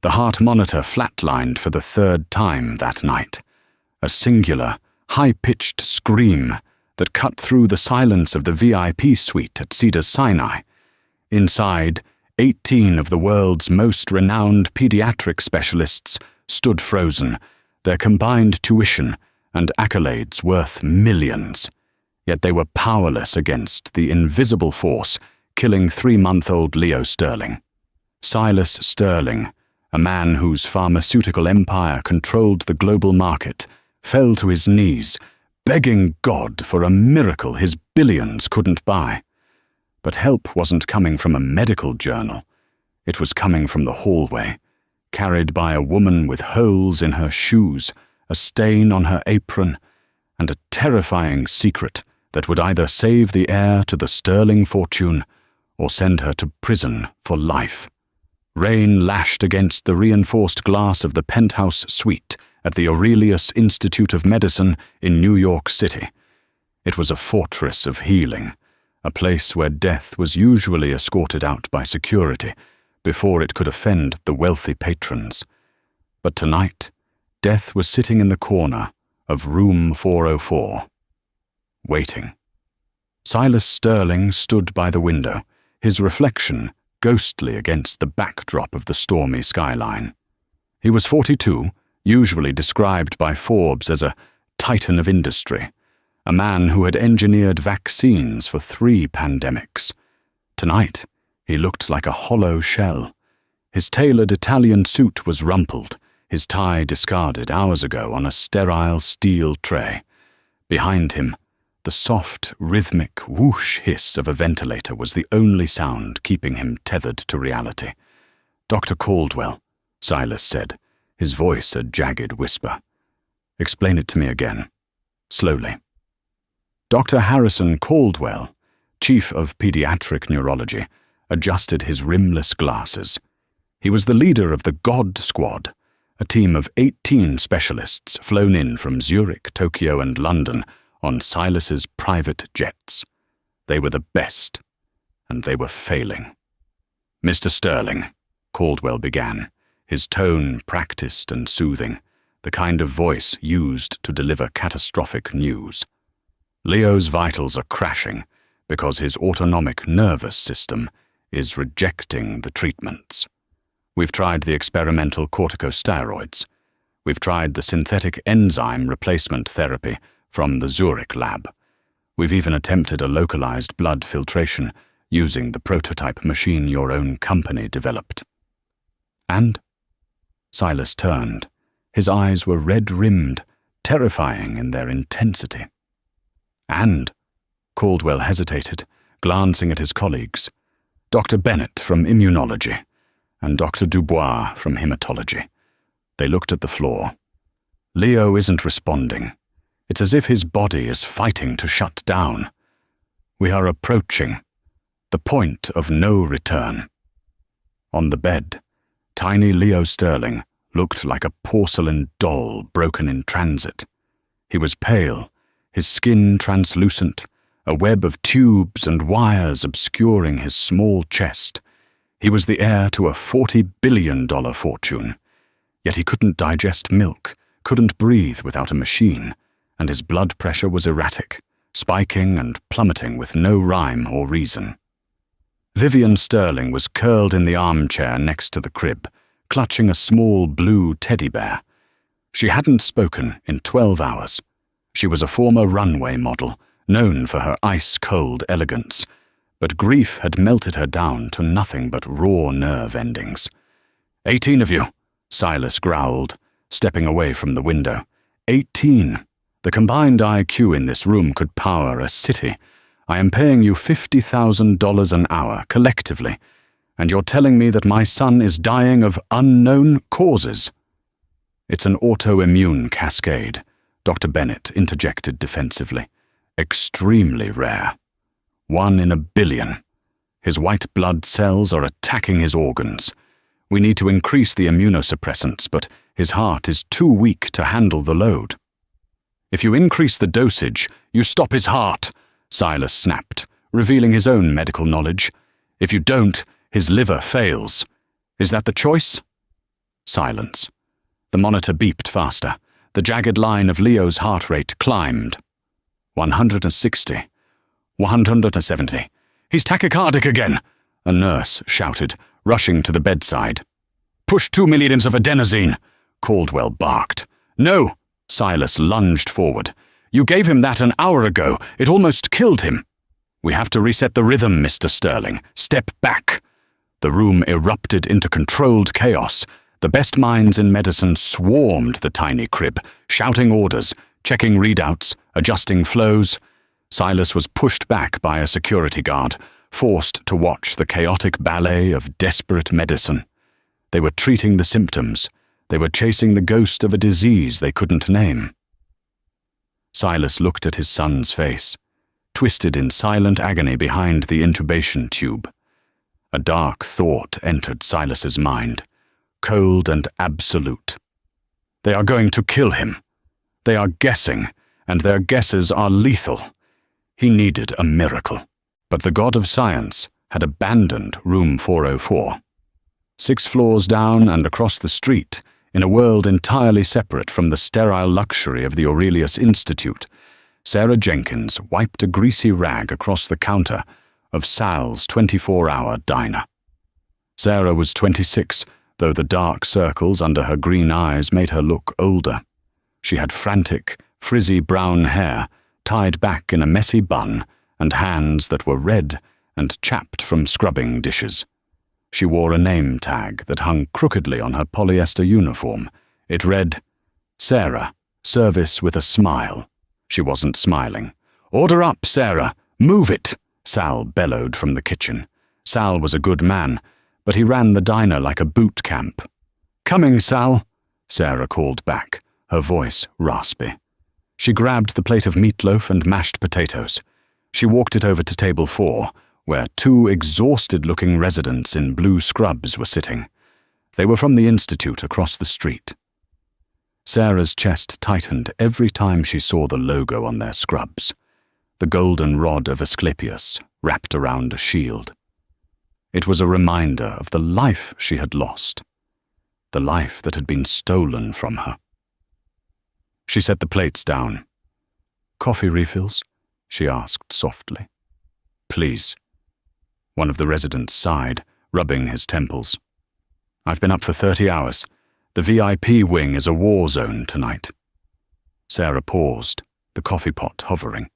The heart monitor flatlined for the third time that night. A singular, high-pitched scream that cut through the silence of the VIP suite at Cedars-Sinai. Inside, 18 of the world's most renowned pediatric specialists stood frozen, their combined tuition and accolades worth millions. Yet they were powerless against the invisible force killing 3-month-old Leo Sterling. Silas Sterling, a man whose pharmaceutical empire controlled the global market, fell to his knees, begging God for a miracle his billions couldn't buy. But help wasn't coming from a medical journal. It was coming from the hallway, carried by a woman with holes in her shoes, a stain on her apron, and a terrifying secret that would either save the heir to the Sterling fortune or send her to prison for life. Rain lashed against the reinforced glass of the penthouse suite at the Aurelius Institute of Medicine in New York City. It was a fortress of healing, a place where death was usually escorted out by security before it could offend the wealthy patrons. But tonight, death was sitting in the corner of room 404, waiting. Silas Sterling stood by the window, his reflection ghostly against the backdrop of the stormy skyline. He was 42, usually described by Forbes as a titan of industry, a man who had engineered vaccines for 3 pandemics. Tonight, he looked like a hollow shell. His tailored Italian suit was rumpled, his tie discarded hours ago on a sterile steel tray. Behind him, the soft, rhythmic whoosh hiss of a ventilator was the only sound keeping him tethered to reality. "Dr. Caldwell," Silas said, his voice a jagged whisper. "Explain it to me again, slowly." Dr. Harrison Caldwell, chief of pediatric neurology, adjusted his rimless glasses. He was the leader of the God Squad, a team of 18 specialists flown in from Zurich, Tokyo, and London on Silas's private jets. They were the best, and they were failing. "Mr. Sterling," Caldwell began, his tone practiced and soothing, the kind of voice used to deliver catastrophic news. "Leo's vitals are crashing because his autonomic nervous system is rejecting the treatments. We've tried the experimental corticosteroids. We've tried the synthetic enzyme replacement therapy from the Zurich lab. We've even attempted a localized blood filtration using the prototype machine your own company developed." "And?" Silas turned. His eyes were red-rimmed, terrifying in their intensity. "And?" Caldwell hesitated, glancing at his colleagues. Dr. Bennett from immunology and Dr. Dubois from hematology. They looked at the floor. "Leo isn't responding. It's as if his body is fighting to shut down. We are approaching the point of no return." On the bed, tiny Leo Sterling looked like a porcelain doll broken in transit. He was pale, his skin translucent, a web of tubes and wires obscuring his small chest. He was the heir to a $40 billion fortune. Yet he couldn't digest milk, couldn't breathe without a machine, and his blood pressure was erratic, spiking and plummeting with no rhyme or reason. Vivian Sterling was curled in the armchair next to the crib, clutching a small blue teddy bear. She hadn't spoken in 12 hours. She was a former runway model, known for her ice-cold elegance, but grief had melted her down to nothing but raw nerve endings. 18 of you," Silas growled, stepping away from the window. 18. The combined IQ in this room could power a city. I am paying you $50,000 an hour, collectively, and you're telling me that my son is dying of unknown causes." "It's an autoimmune cascade," Dr. Bennett interjected defensively. "Extremely rare. 1 in a billion. His white blood cells are attacking his organs. We need to increase the immunosuppressants, but his heart is too weak to handle the load." "If you increase the dosage, you stop his heart," Silas snapped, revealing his own medical knowledge. "If you don't, his liver fails. Is that the choice?" Silence. The monitor beeped faster. The jagged line of Leo's heart rate climbed. 160. 170. He's tachycardic again, a nurse shouted, rushing to the bedside. Push 2 milligrams of adenosine, Caldwell barked. No, Silas lunged forward. You gave him that an hour ago. It almost killed him. We have to reset the rhythm, Mr. Sterling. Step back. The room erupted into controlled chaos. The best minds in medicine swarmed the tiny crib, shouting orders, checking readouts, adjusting flows. Silas was pushed back by a security guard, forced to watch the chaotic ballet of desperate medicine. They were treating the symptoms. They were chasing the ghost of a disease they couldn't name. Silas looked at his son's face, twisted in silent agony behind the intubation tube. A dark thought entered Silas's mind, cold and absolute. They are going to kill him. They are guessing, and their guesses are lethal. He needed a miracle. But the god of science had abandoned room 404. 6 floors down and across the street, in a world entirely separate from the sterile luxury of the Aurelius Institute, Sarah Jenkins wiped a greasy rag across the counter of Sal's 24-hour diner. Sarah was 26, though the dark circles under her green eyes made her look older. She had frantic, frizzy brown hair, tied back in a messy bun, and hands that were red and chapped from scrubbing dishes. She wore a name tag that hung crookedly on her polyester uniform. It read, Sarah, service with a smile. She wasn't smiling. Order up, Sarah. Move it, Sal bellowed from the kitchen. Sal was a good man, but he ran the diner like a boot camp. Coming, Sal, Sarah called back, her voice raspy. She grabbed the plate of meatloaf and mashed potatoes. She walked it over to table 4, where 2 exhausted-looking residents in blue scrubs were sitting. They were from the institute across the street. Sarah's chest tightened every time she saw the logo on their scrubs, the golden rod of Asclepius wrapped around a shield. It was a reminder of the life she had lost, the life that had been stolen from her. She set the plates down. Coffee refills? She asked softly. Please. One of the residents sighed, rubbing his temples. I've been up for 30 hours. The VIP wing is a war zone tonight. Sarah paused, the coffee pot hovering.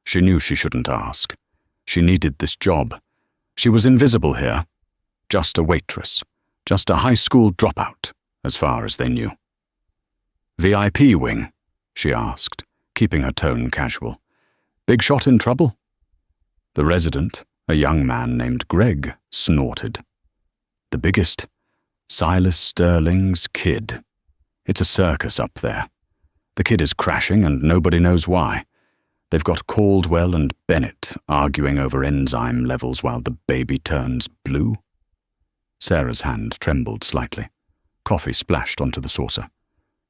She knew she shouldn't ask. She needed this job. She was invisible here. Just a waitress. Just a high school dropout, as far as they knew. VIP wing? She asked, keeping her tone casual. Big shot in trouble? The resident, a young man named Greg, snorted. The biggest? Silas Sterling's kid. It's a circus up there. The kid is crashing and nobody knows why. They've got Caldwell and Bennett arguing over enzyme levels while the baby turns blue. Sarah's hand trembled slightly. Coffee splashed onto the saucer.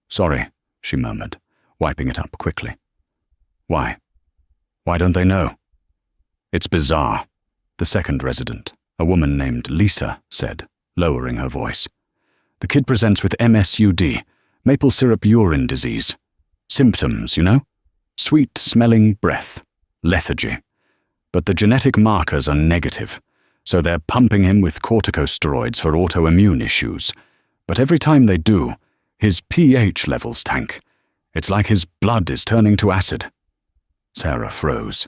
Sorry, she murmured, wiping it up quickly. Why? Why don't they know? It's bizarre, the second resident, a woman named Lisa, said, lowering her voice. The kid presents with MSUD, maple syrup urine disease. Symptoms, you know? Sweet-smelling breath, lethargy. But the genetic markers are negative, so they're pumping him with corticosteroids for autoimmune issues. But every time they do, his pH levels tank. It's like his blood is turning to acid. Sarah froze.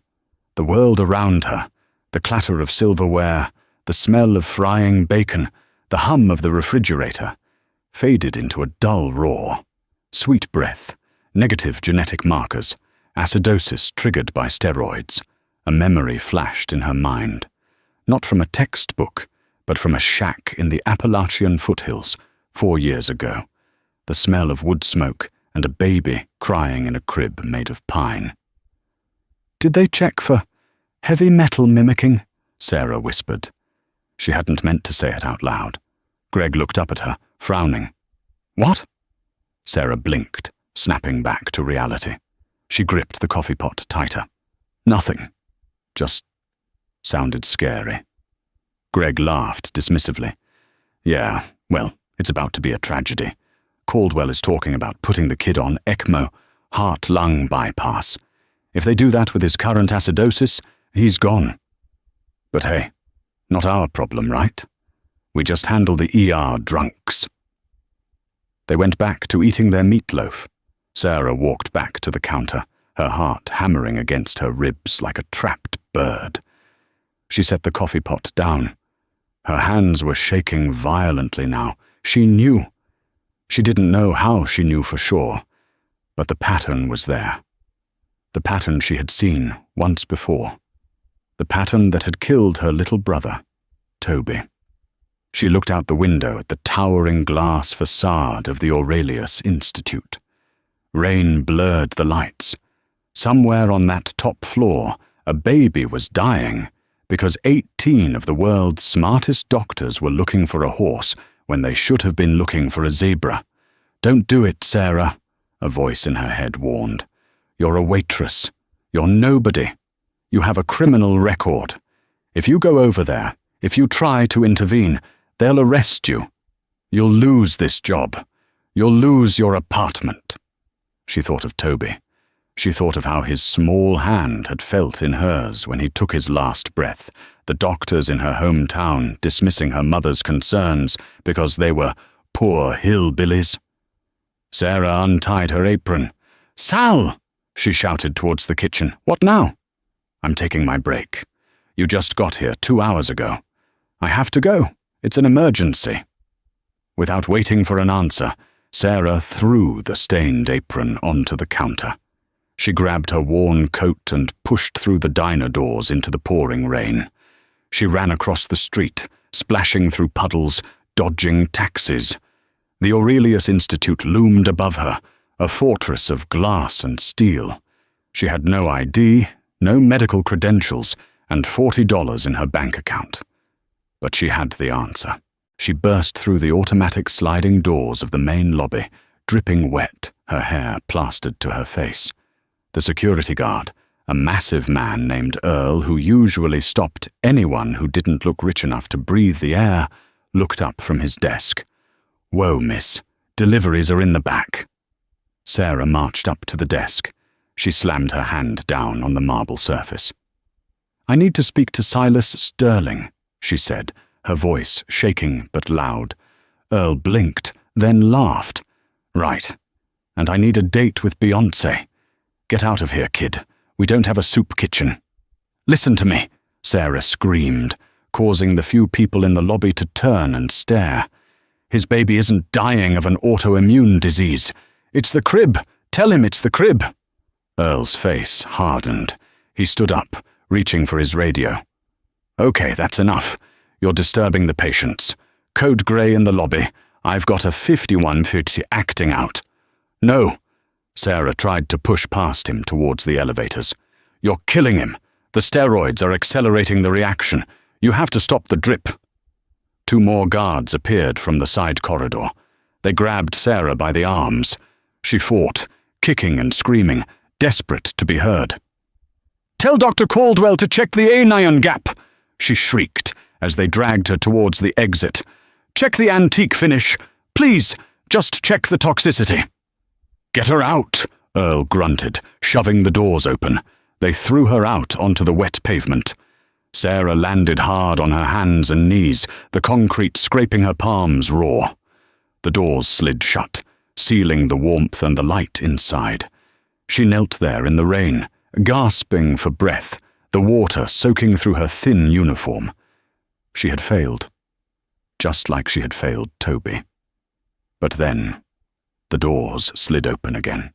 The world around her, the clatter of silverware, the smell of frying bacon, the hum of the refrigerator, faded into a dull roar. Sweet breath, negative genetic markers, acidosis triggered by steroids. A memory flashed in her mind. Not from a textbook, but from a shack in the Appalachian foothills 4 years ago. The smell of wood smoke and a baby crying in a crib made of pine. Did they check for heavy metal mimicking? Sarah whispered. She hadn't meant to say it out loud. Greg looked up at her, frowning. What? Sarah blinked, snapping back to reality. She gripped the coffee pot tighter. Nothing. Just sounded scary. Greg laughed dismissively. Yeah, well, It's about to be a tragedy. Caldwell is talking about putting the kid on ECMO, heart-lung bypass. If they do that with his current acidosis, he's gone. But hey, not our problem, right? We just handle the ER drunks. They went back to eating their meatloaf. Sarah walked back to the counter, her heart hammering against her ribs like a trapped bird. She set the coffee pot down. Her hands were shaking violently now. She knew. She didn't know how she knew for sure, but the pattern was there. The pattern she had seen once before. The pattern that had killed her little brother, Toby. She looked out the window at the towering glass facade of the Aurelius Institute. Rain blurred the lights. Somewhere on that top floor, a baby was dying because 18 of the world's smartest doctors were looking for a horse when they should have been looking for a zebra. "Don't do it, Sarah," a voice in her head warned. "You're a waitress. You're nobody. You have a criminal record. If you go over there, if you try to intervene, they'll arrest you. You'll lose this job. You'll lose your apartment." She thought of Toby. She thought of how his small hand had felt in hers when he took his last breath, the doctors in her hometown dismissing her mother's concerns because they were poor hillbillies. Sarah untied her apron. "Sal!" she shouted towards the kitchen. "What now?" "I'm taking my break. You just got here 2 hours ago. I have to go. It's an emergency." Without waiting for an answer, Sarah threw the stained apron onto the counter. She grabbed her worn coat and pushed through the diner doors into the pouring rain. She ran across the street, splashing through puddles, dodging taxis. The Aurelius Institute loomed above her, a fortress of glass and steel. She had no ID, no medical credentials, and $40 in her bank account. But she had the answer. She burst through the automatic sliding doors of the main lobby, dripping wet, her hair plastered to her face. The security guard, a massive man named Earl who usually stopped anyone who didn't look rich enough to breathe the air, looked up from his desk. "Whoa, miss. Deliveries are in the back." Sarah marched up to the desk. She slammed her hand down on the marble surface. "I need to speak to Silas Sterling," she said, her voice shaking but loud. Earl blinked, then laughed. "Right. And I need a date with Beyoncé. Get out of here, kid. We don't have a soup kitchen." "Listen to me," Sarah screamed, causing the few people in the lobby to turn and stare. "His baby isn't dying of an autoimmune disease. It's the crib. Tell him it's the crib." Earl's face hardened. He stood up, reaching for his radio. "Okay, that's enough. You're disturbing the patients. Code Grey in the lobby. I've got a 5150 acting out." "No." Sarah tried to push past him towards the elevators. "You're killing him. The steroids are accelerating the reaction. You have to stop the drip." 2 more guards appeared from the side corridor. They grabbed Sarah by the arms. She fought, kicking and screaming, desperate to be heard. "Tell Dr. Caldwell to check the anion gap," she shrieked as they dragged her towards the exit. "Check the antique finish. Please, just check the toxicity." "Get her out," Earl grunted, shoving the doors open. They threw her out onto the wet pavement. Sarah landed hard on her hands and knees, the concrete scraping her palms raw. The doors slid shut, sealing the warmth and the light inside. She knelt there in the rain, gasping for breath, the water soaking through her thin uniform. She had failed, just like she had failed Toby. But then, the doors slid open again.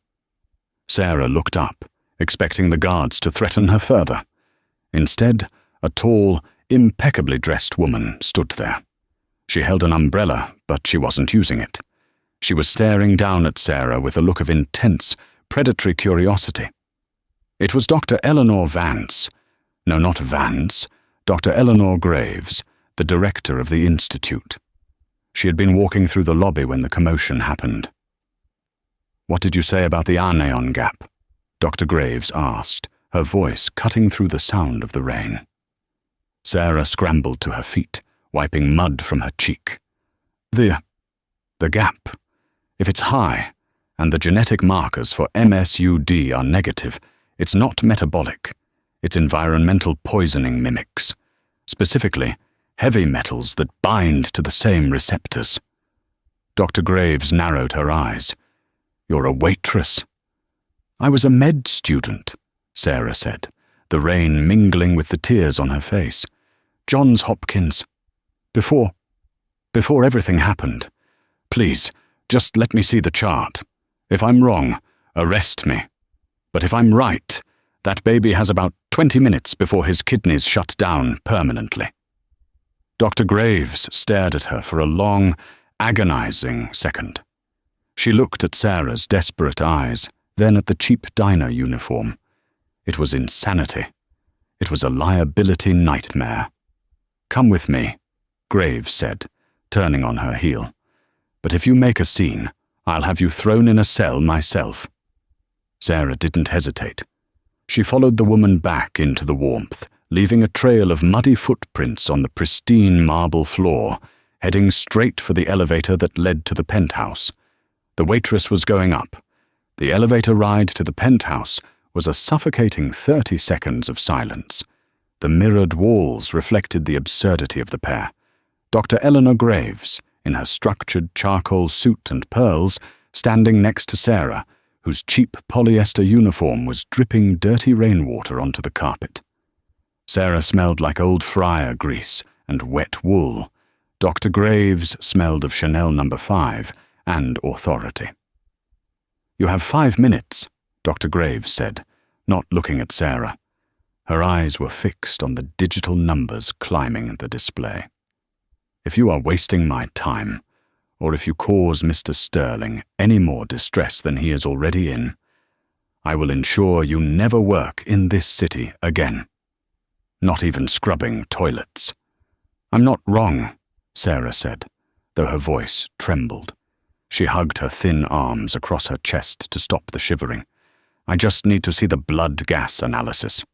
Sarah looked up, expecting the guards to threaten her further. Instead, a tall, impeccably dressed woman stood there. She held an umbrella, but she wasn't using it. She was staring down at Sarah with a look of intense, predatory curiosity. It was Dr. Eleanor Vance. No, not Vance. Dr. Eleanor Graves, the director of the Institute. She had been walking through the lobby when the commotion happened. "What did you say about the anion gap?" Dr. Graves asked, her voice cutting through the sound of the rain. Sarah scrambled to her feet, wiping mud from her cheek. The gap. If it's high, and the genetic markers for MSUD are negative, it's not metabolic. It's environmental poisoning mimics. Specifically, heavy metals that bind to the same receptors. Dr. Graves narrowed her eyes. You're a waitress. I was a med student, Sarah said, the rain mingling with the tears on her face. Johns Hopkins. Before everything happened. Please, just let me see the chart. If I'm wrong, arrest me. But if I'm right, that baby has about 20 minutes before his kidneys shut down permanently. Dr. Graves stared at her for a long, agonizing second. She looked at Sarah's desperate eyes, then at the cheap diner uniform. It was insanity. It was a liability nightmare. Come with me, Graves said, turning on her heel. But if you make a scene, I'll have you thrown in a cell myself. Sarah didn't hesitate. She followed the woman back into the warmth, leaving a trail of muddy footprints on the pristine marble floor, heading straight for the elevator that led to the penthouse. The waitress was going up. The elevator ride to the penthouse was a suffocating 30 seconds of silence. The mirrored walls reflected the absurdity of the pair. Dr. Eleanor Graves, in her structured charcoal suit and pearls, standing next to Sarah, whose cheap polyester uniform was dripping dirty rainwater onto the carpet. Sarah smelled like old fryer grease and wet wool. Dr. Graves smelled of Chanel No. 5 and authority. You have 5 minutes, Dr. Graves said, not looking at Sarah. Her eyes were fixed on the digital numbers climbing the display. If you are wasting my time, or if you cause Mr. Sterling any more distress than he is already in, I will ensure you never work in this city again. Not even scrubbing toilets. I'm not wrong, Sarah said, though her voice trembled. She hugged her thin arms across her chest to stop the shivering. I just need to see the blood gas analysis.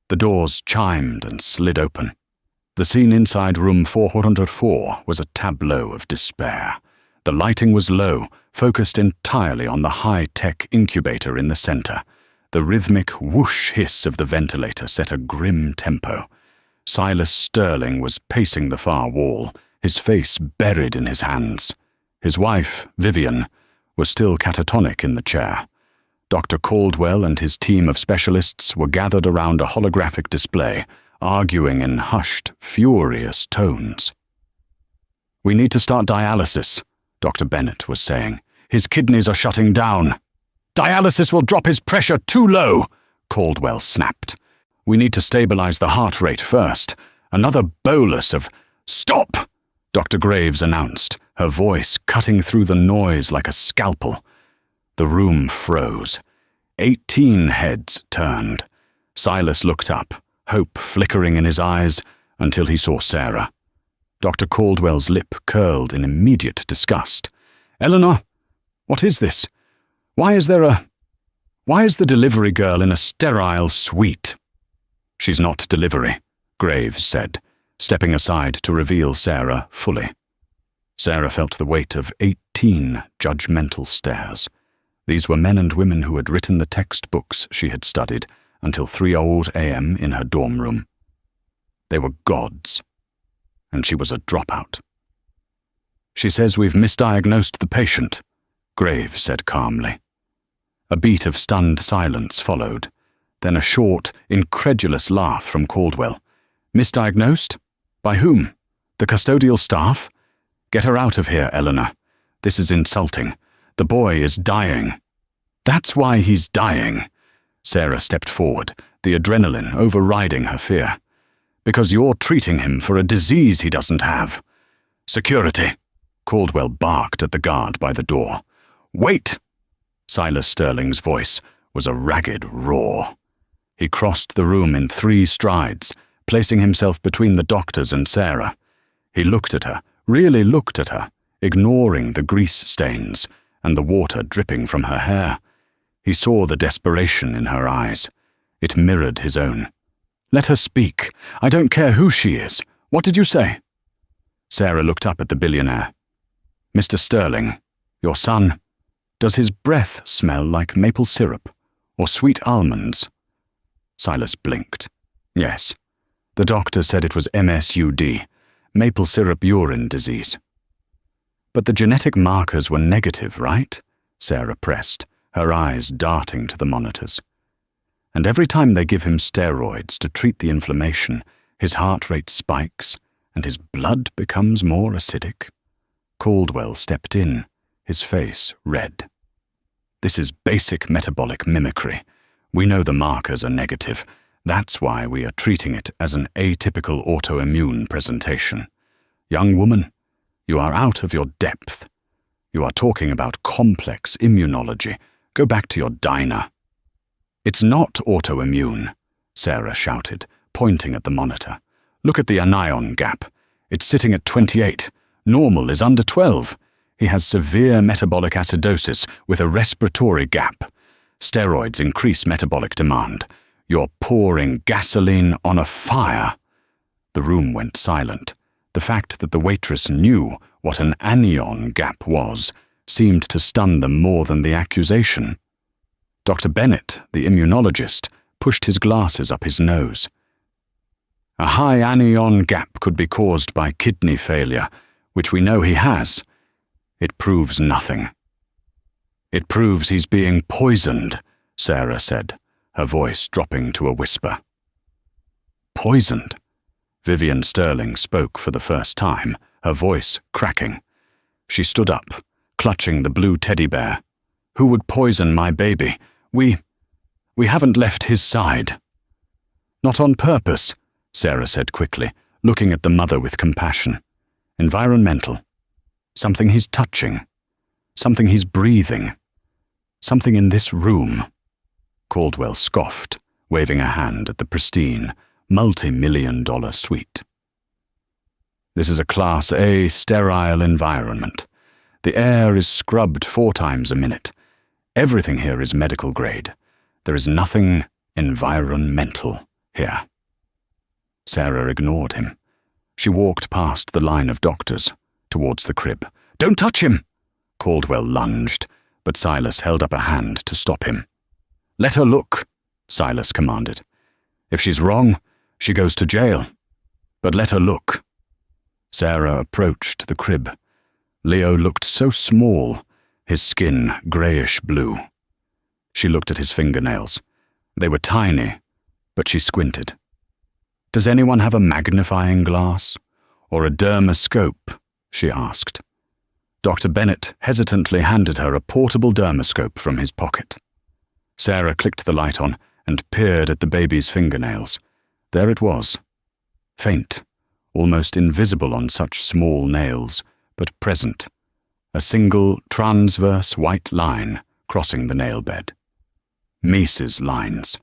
The doors chimed and slid open. The scene inside room 404 was a tableau of despair. The lighting was low, focused entirely on the high-tech incubator in the center. The rhythmic whoosh hiss of the ventilator set a grim tempo. Silas Sterling was pacing the far wall, his face buried in his hands. His wife, Vivian, was still catatonic in the chair. Dr. Caldwell and his team of specialists were gathered around a holographic display, arguing in hushed, furious tones. We need to start dialysis, Dr. Bennett was saying. His kidneys are shutting down. Dialysis will drop his pressure too low, Caldwell snapped. We need to stabilize the heart rate first. Another bolus of... Stop! Dr. Graves announced, her voice cutting through the noise like a scalpel. The room froze. 18 heads turned. Silas looked up, hope flickering in his eyes, until he saw Sarah. Dr. Caldwell's lip curled in immediate disgust. Eleanor, what is this? Why is the delivery girl in a sterile suite? She's not delivery, Graves said, stepping aside to reveal Sarah fully. Sarah felt the weight of 18 judgmental stares. These were men and women who had written the textbooks she had studied until 3:00 a.m. in her dorm room. They were gods, and she was a dropout. She says we've misdiagnosed the patient, Graves said calmly. A beat of stunned silence followed, then a short, incredulous laugh from Caldwell. Misdiagnosed? By whom? The custodial staff? Get her out of here, Eleanor. This is insulting. The boy is dying. That's why he's dying. Sarah stepped forward, the adrenaline overriding her fear. Because you're treating him for a disease he doesn't have. Security, Caldwell barked at the guard by the door. Wait! Silas Sterling's voice was a ragged roar. He crossed the room in 3 strides, placing himself between the doctors and Sarah. He looked at her, really looked at her, ignoring the grease stains and the water dripping from her hair. He saw the desperation in her eyes. It mirrored his own. Let her speak. I don't care who she is. What did you say? Sarah looked up at the billionaire. Mr. Sterling, your son, does his breath smell like maple syrup or sweet almonds? Silas blinked. Yes. The doctor said it was MSUD, maple syrup urine disease. But the genetic markers were negative, right? Sarah pressed, her eyes darting to the monitors. And every time they give him steroids to treat the inflammation, his heart rate spikes and his blood becomes more acidic. Caldwell stepped in, his face red. This is basic metabolic mimicry. We know the markers are negative. That's why we are treating it as an atypical autoimmune presentation. Young woman, you are out of your depth. You are talking about complex immunology. Go back to your diner. It's not autoimmune, Sarah shouted, pointing at the monitor. Look at the anion gap. It's sitting at 28. Normal is under 12. He has severe metabolic acidosis with a respiratory gap. Steroids increase metabolic demand. You're pouring gasoline on a fire. The room went silent. The fact that the waitress knew what an anion gap was seemed to stun them more than the accusation. Dr. Bennett, the immunologist, pushed his glasses up his nose. A high anion gap could be caused by kidney failure, which we know he has. It proves nothing. It proves he's being poisoned, Sarah said, her voice dropping to a whisper. Poisoned? Vivian Sterling spoke for the first time, her voice cracking. She stood up, clutching the blue teddy bear. Who would poison my baby? We haven't left his side. Not on purpose, Sarah said quickly, looking at the mother with compassion. Environmental. Something he's touching. Something he's breathing. Something in this room. Caldwell scoffed, waving a hand at the pristine, multi-million-dollar suite. This is a Class A sterile environment. The air is scrubbed 4 times a minute. Everything here is medical grade. There is nothing environmental here. Sarah ignored him. She walked past the line of doctors, towards the crib. Don't touch him! Caldwell lunged, but Silas held up a hand to stop him. Let her look, Silas commanded. If she's wrong, she goes to jail. But let her look. Sarah approached the crib. Leo looked so small, his skin greyish-blue. She looked at his fingernails. They were tiny, but she squinted. Does anyone have a magnifying glass? Or a dermoscope? She asked. Dr. Bennett hesitantly handed her a portable dermoscope from his pocket. Sarah clicked the light on and peered at the baby's fingernails. There it was. Faint, almost invisible on such small nails, but present. A single transverse white line crossing the nail bed. Mises lines.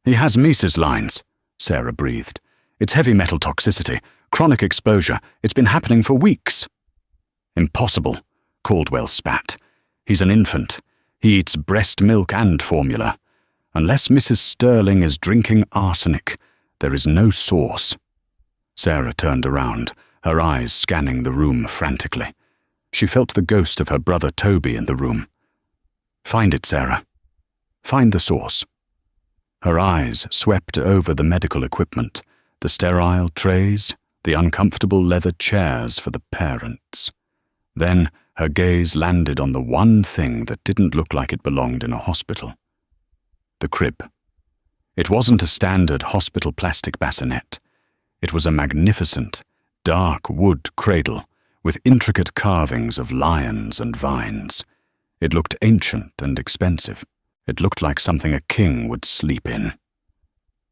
He has Mises lines, Sarah breathed. It's heavy metal toxicity, chronic exposure. It's been happening for weeks. Impossible, Caldwell spat. He's an infant. He eats breast milk and formula. Unless Mrs. Sterling is drinking arsenic, there is no source. Sarah turned around, her eyes scanning the room frantically. She felt the ghost of her brother Toby in the room. Find it, Sarah. Find the source. Her eyes swept over the medical equipment, the sterile trays, the uncomfortable leather chairs for the parents. Then her gaze landed on the one thing that didn't look like it belonged in a hospital. The crib. It wasn't a standard hospital plastic bassinet. It was a magnificent, dark wood cradle with intricate carvings of lions and vines. It looked ancient and expensive. It looked like something a king would sleep in.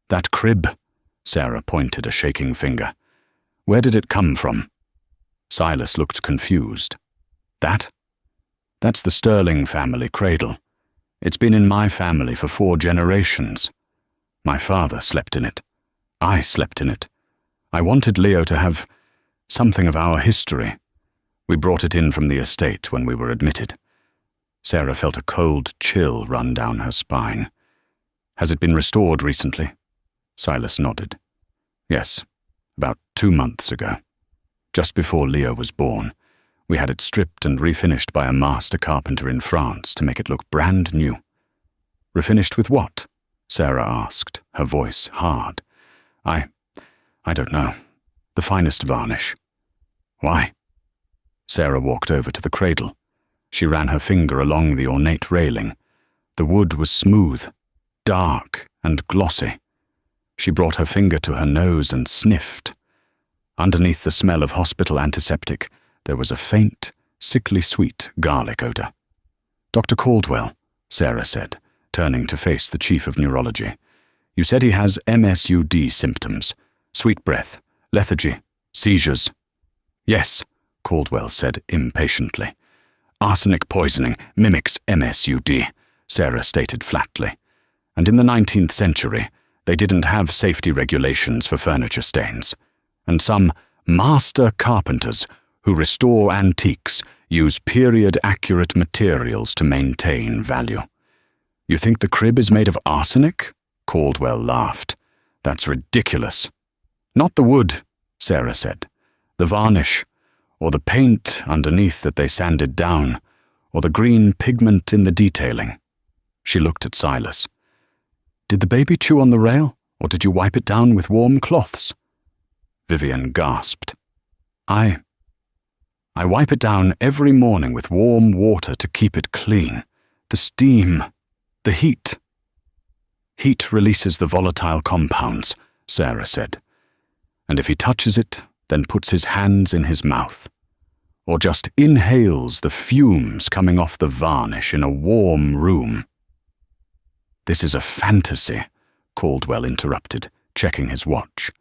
That crib, Sarah pointed a shaking finger. Where did it come from? Silas looked confused. That's the Sterling family cradle. It's been in my family for 4 generations. My father slept in it. I slept in it. I wanted Leo to have something of our history. We brought it in from the estate when we were admitted. Sarah felt a cold chill run down her spine. Has it been restored recently? Silas nodded. Yes, about 2 months ago. Just before Leo was born. We had it stripped and refinished by a master carpenter in France to make it look brand new." "Refinished with what?" Sarah asked, her voice hard. I don't know. The finest varnish." "Why?" Sarah walked over to the cradle. She ran her finger along the ornate railing. The wood was smooth, dark, and glossy. She brought her finger to her nose and sniffed. Underneath the smell of hospital antiseptic, there was a faint, sickly sweet garlic odor. "Dr. Caldwell," Sarah said, turning to face the chief of neurology. "You said he has MSUD symptoms. Sweet breath, lethargy, seizures." "Yes," Caldwell said impatiently. "Arsenic poisoning mimics MSUD," Sarah stated flatly. "And in the 19th century, they didn't have safety regulations for furniture stains. And some master carpenters who restore antiques use period-accurate materials to maintain value." "You think the crib is made of arsenic?" Caldwell laughed. "That's ridiculous." "Not the wood," Sarah said. "The varnish, or the paint underneath that they sanded down, or the green pigment in the detailing." She looked at Silas. "Did the baby chew on the rail, or did you wipe it down with warm cloths?" Vivian gasped. I wipe it down every morning with warm water to keep it clean. The steam, the heat." "Heat releases the volatile compounds," Sarah said. "And if he touches it, then puts his hands in his mouth, or just inhales the fumes coming off the varnish in a warm room." "This is a fantasy," Caldwell interrupted, checking his watch.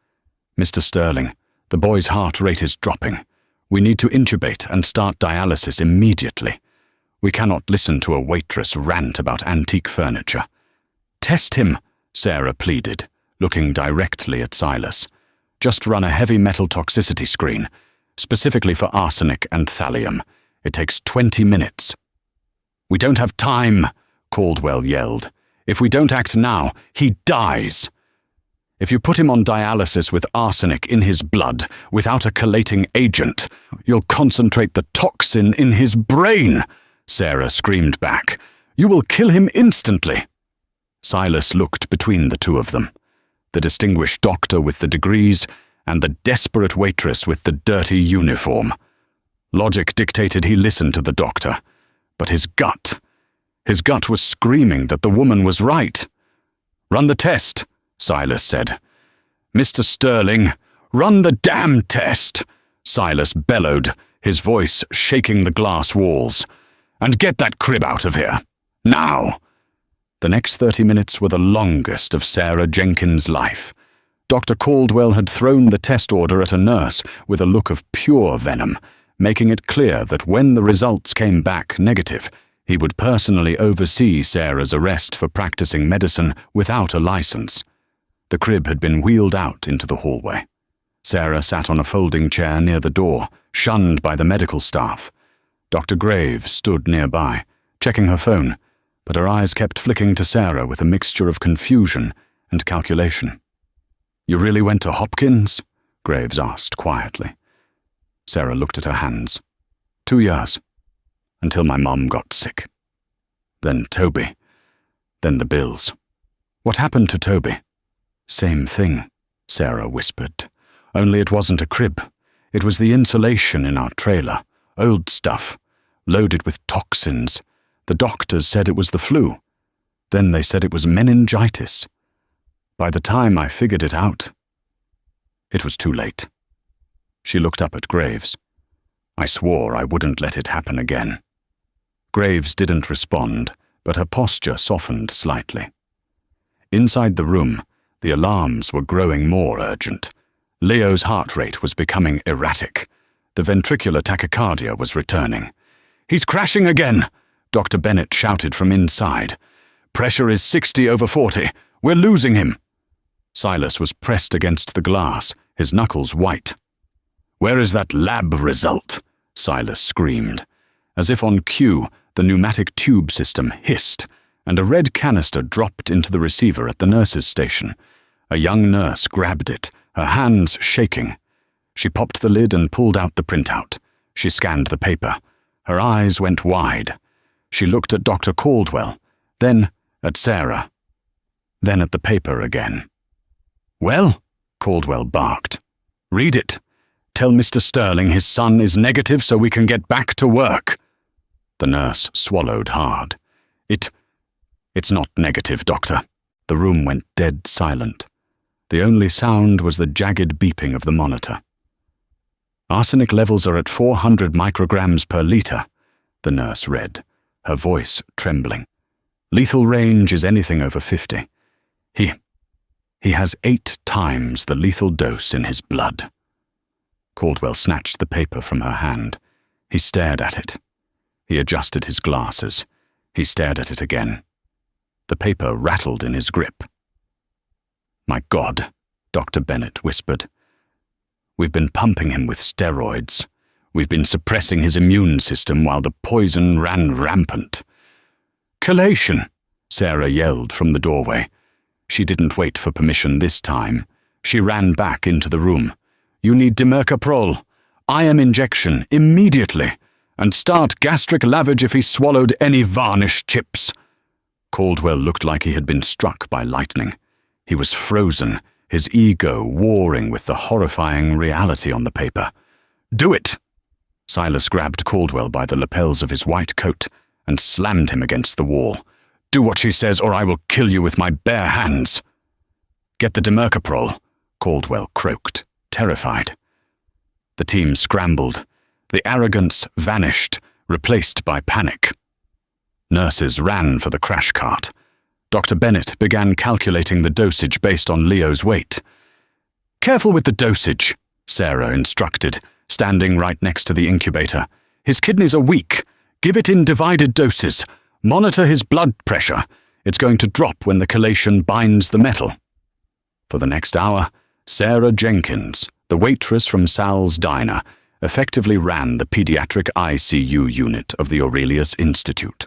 "Mr. Sterling, the boy's heart rate is dropping. We need to intubate and start dialysis immediately. We cannot listen to a waitress rant about antique furniture." "Test him," Sarah pleaded, looking directly at Silas. "Just run a heavy metal toxicity screen, specifically for arsenic and thallium. It takes 20 minutes. "We don't have time," Caldwell yelled. "If we don't act now, he dies." "If you put him on dialysis with arsenic in his blood without a chelating agent, you'll concentrate the toxin in his brain," Sarah screamed back. "You will kill him instantly." Silas looked between the two of them, the distinguished doctor with the degrees and the desperate waitress with the dirty uniform. Logic dictated he listen to the doctor, but his gut was screaming that the woman was right. "Run the test," Silas said. "Mr. Sterling, run the damn test," Silas bellowed, his voice shaking the glass walls. "And get that crib out of here. Now!" The next 30 minutes were the longest of Sarah Jenkins' life. Dr. Caldwell had thrown the test order at a nurse with a look of pure venom, making it clear that when the results came back negative, he would personally oversee Sarah's arrest for practicing medicine without a license. The crib had been wheeled out into the hallway. Sarah sat on a folding chair near the door, shunned by the medical staff. Dr. Graves stood nearby, checking her phone, but her eyes kept flicking to Sarah with a mixture of confusion and calculation. "You really went to Hopkins?" Graves asked quietly. Sarah looked at her hands. 2 years. Until my mum got sick. Then Toby. Then the bills. What happened to Toby? Same thing, Sarah whispered. Only it wasn't a crib. It was the insulation in our trailer. Old stuff. Loaded with toxins. The doctors said it was the flu. Then they said it was meningitis. By the time I figured it out, it was too late. She looked up at Graves. I swore I wouldn't let it happen again. Graves didn't respond, but her posture softened slightly. Inside the room, the alarms were growing more urgent. Leo's heart rate was becoming erratic. The ventricular tachycardia was returning. "He's crashing again!" Dr. Bennett shouted from inside. "Pressure is 60/40. We're losing him." Silas was pressed against the glass, his knuckles white. "Where is that lab result?" Silas screamed. As if on cue, the pneumatic tube system hissed, and a red canister dropped into the receiver at the nurse's station. A young nurse grabbed it, her hands shaking. She popped the lid and pulled out the printout. She scanned the paper. Her eyes went wide. She looked at Dr. Caldwell, then at Sarah, then at the paper again. "Well?" Caldwell barked. "Read it. Tell Mr. Sterling his son is negative so we can get back to work." The nurse swallowed hard. It's not negative, doctor." The room went dead silent. The only sound was the jagged beeping of the monitor. "Arsenic levels are at 400 micrograms per liter," the nurse read, her voice trembling. "Lethal range is anything over 50. He has 8 times the lethal dose in his blood." Caldwell snatched the paper from her hand. He stared at it. He adjusted his glasses. He stared at it again. The paper rattled in his grip. "My God," Dr. Bennett whispered. "We've been pumping him with steroids. We've been suppressing his immune system while the poison ran rampant." "Chelation!" Sarah yelled from the doorway. She didn't wait for permission this time. She ran back into the room. "You need dimercaprol. IM injection, immediately. And start gastric lavage if he swallowed any varnish chips." Caldwell looked like he had been struck by lightning. He was frozen, his ego warring with the horrifying reality on the paper. "Do it!" Silas grabbed Caldwell by the lapels of his white coat and slammed him against the wall. "Do what she says or I will kill you with my bare hands." "Get the dimercaprol," Caldwell croaked, terrified. The team scrambled. The arrogance vanished, replaced by panic. Nurses ran for the crash cart. Dr. Bennett began calculating the dosage based on Leo's weight. "Careful with the dosage," Sarah instructed, standing right next to the incubator. "His kidneys are weak. Give it in divided doses. Monitor his blood pressure. It's going to drop when the chelation binds the metal." For the next hour, Sarah Jenkins, the waitress from Sal's Diner, effectively ran the pediatric ICU unit of the Aurelius Institute.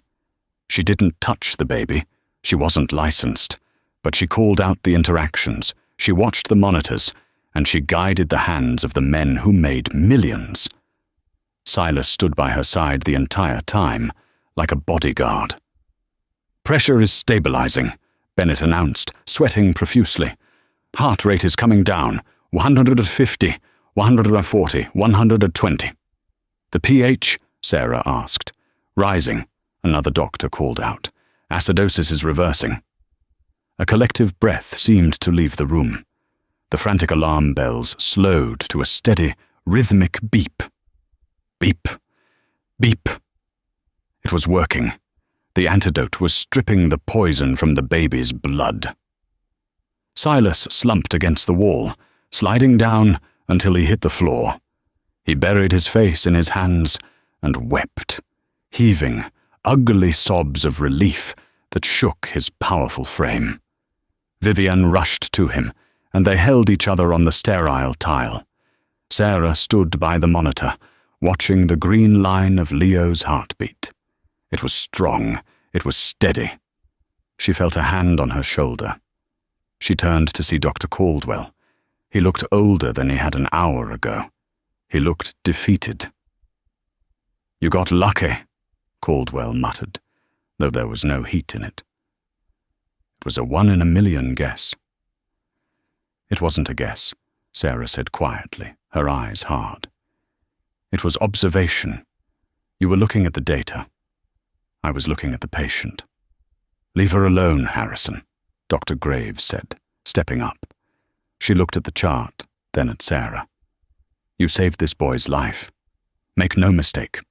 She didn't touch the baby. She wasn't licensed. But she called out the interactions. She watched the monitors, and she guided the hands of the men who made millions. Silas stood by her side the entire time, like a bodyguard. "Pressure is stabilizing," Bennett announced, sweating profusely. "Heart rate is coming down. 150, 140, 120. "The pH?" Sarah asked. "Rising," another doctor called out. "Acidosis is reversing." A collective breath seemed to leave the room. The frantic alarm bells slowed to a steady, rhythmic beep. Beep. Beep. It was working. The antidote was stripping the poison from the baby's blood. Silas slumped against the wall, sliding down until he hit the floor. He buried his face in his hands and wept, heaving ugly sobs of relief that shook his powerful frame. Vivian rushed to him, and they held each other on the sterile tile. Sarah stood by the monitor, watching the green line of Leo's heartbeat. It was strong. It was steady. She felt a hand on her shoulder. She turned to see Dr. Caldwell. He looked older than he had an hour ago. He looked defeated. "You got lucky," Caldwell muttered, though there was no heat in it. It was a 1 in a million guess. "It wasn't a guess," Sarah said quietly, her eyes hard. "It was observation. You were looking at the data. I was looking at the patient." "Leave her alone, Harrison," Dr. Graves said, stepping up. She looked at the chart, then at Sarah. "You saved this boy's life. Make no mistake."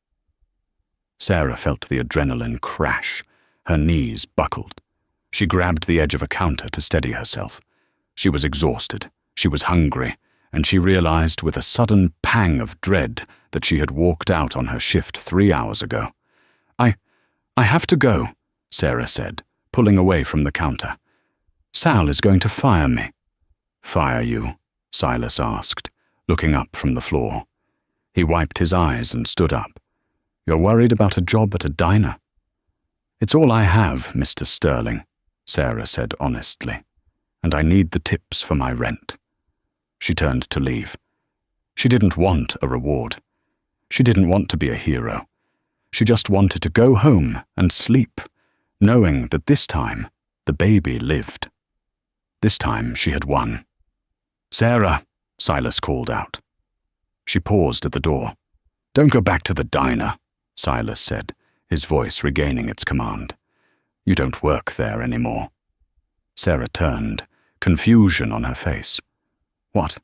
Sarah felt the adrenaline crash. Her knees buckled. She grabbed the edge of a counter to steady herself. She was exhausted. She was hungry, and she realized with a sudden pang of dread that she had walked out on her shift 3 hours ago. I have to go," Sarah said, pulling away from the counter. "Sal is going to fire me." "Fire you?" Silas asked, looking up from the floor. He wiped his eyes and stood up. "You're worried about a job at a diner?" "It's all I have, Mr. Sterling," Sarah said honestly, "and I need the tips for my rent." She turned to leave. She didn't want a reward. She didn't want to be a hero. She just wanted to go home and sleep, knowing that this time the baby lived. This time she had won. "Sarah," Silas called out. She paused at the door. "Don't go back to the diner," Silas said, his voice regaining its command. "You don't work there anymore." Sarah turned, confusion on her face. "What?"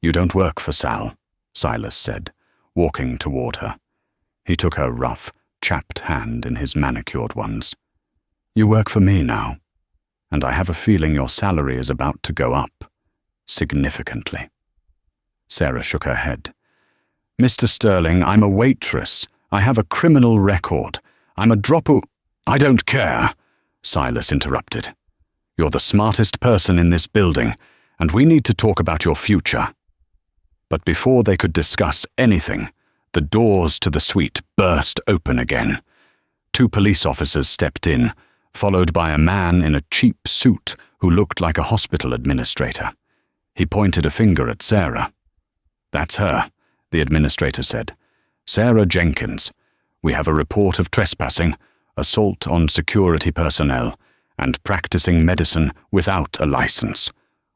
"You don't work for Sal," Silas said, walking toward her. He took her rough, chapped hand in his manicured ones. "You work for me now, and I have a feeling your salary is about to go up, significantly." Sarah shook her head. "Mr. Sterling, I'm a waitress. I have a criminal record. I'm a dropo—" "I don't care," Silas interrupted. "You're the smartest person in this building, and we need to talk about your future." But before they could discuss anything, the doors to the suite burst open again. 2 police officers stepped in, followed by a man in a cheap suit who looked like a hospital administrator. He pointed a finger at Sarah. "That's her," the administrator said. "Sarah Jenkins. We have a report of trespassing, assault on security personnel, and practicing medicine without a license.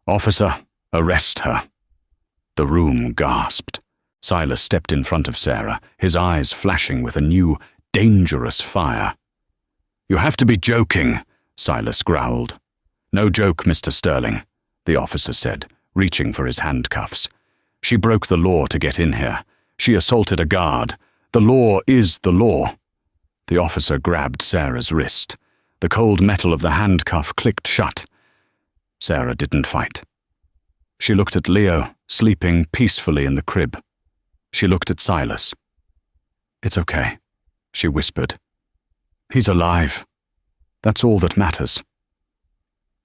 Officer, arrest her." The room gasped. Silas stepped in front of Sarah, his eyes flashing with a new, dangerous fire. "You have to be joking," Silas growled. "No joke, Mr. Sterling," the officer said, reaching for his handcuffs. "She broke the law to get in here. She assaulted a guard. The law is the law." The officer grabbed Sarah's wrist. The cold metal of the handcuff clicked shut. Sarah didn't fight. She looked at Leo, sleeping peacefully in the crib. She looked at Silas. "It's okay," she whispered. "He's alive. That's all that matters."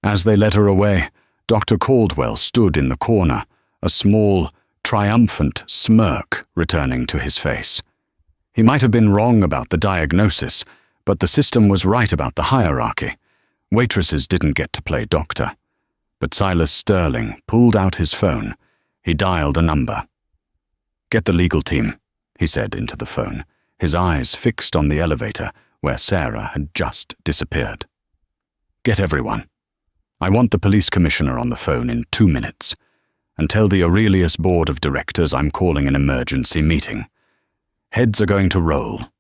As they led her away, Dr. Caldwell stood in the corner, a small, triumphant smirk returning to his face. He might have been wrong about the diagnosis, but the system was right about the hierarchy. Waitresses didn't get to play doctor. But Silas Sterling pulled out his phone. He dialed a number. "Get the legal team," he said into the phone, his eyes fixed on the elevator where Sarah had just disappeared. "Get everyone. I want the police commissioner on the phone in 2 minutes. And tell the Aurelius Board of Directors I'm calling an emergency meeting. Heads are going to roll."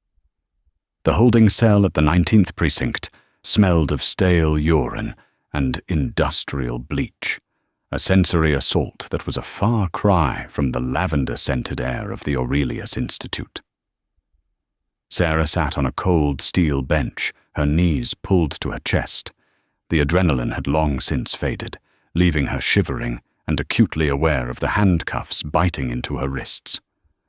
The holding cell at the 19th Precinct smelled of stale urine and industrial bleach, a sensory assault that was a far cry from the lavender-scented air of the Aurelius Institute. Sarah sat on a cold steel bench, her knees pulled to her chest. The adrenaline had long since faded, leaving her shivering and acutely aware of the handcuffs biting into her wrists.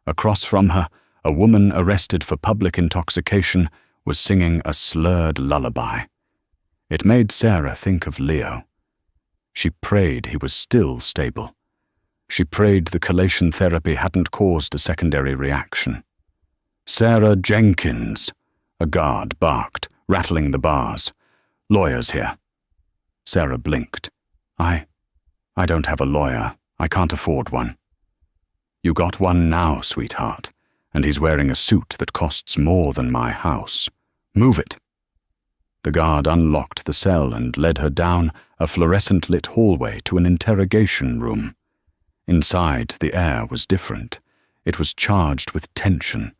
Across from her, a woman arrested for public intoxication was singing a slurred lullaby. It made Sarah think of Leo. She prayed he was still stable. She prayed the chelation therapy hadn't caused a secondary reaction. "Sarah Jenkins," a guard barked, rattling the bars. "Lawyers here." Sarah blinked. I don't have a lawyer. I can't afford one." "You got one now, sweetheart, and he's wearing a suit that costs more than my house. Move it." The guard unlocked the cell and led her down a fluorescent-lit hallway to an interrogation room. Inside, the air was different. It was charged with tension.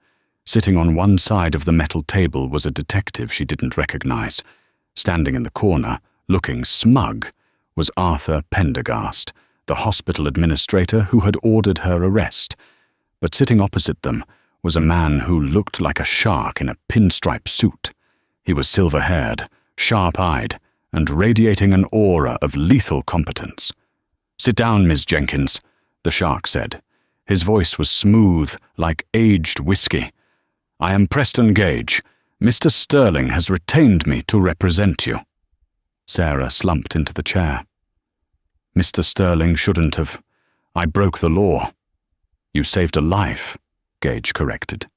Sitting on one side of the metal table was a detective she didn't recognize. Standing in the corner, looking smug, was Arthur Pendergast, the hospital administrator who had ordered her arrest. But sitting opposite them was a man who looked like a shark in a pinstripe suit. He was silver-haired, sharp-eyed, and radiating an aura of lethal competence. "Sit down, Ms. Jenkins," the shark said. His voice was smooth, like aged whiskey. "I am Preston Gage. Mr. Sterling has retained me to represent you." Sarah slumped into the chair. "Mr. Sterling shouldn't have. I broke the law." "You saved a life," Gage corrected.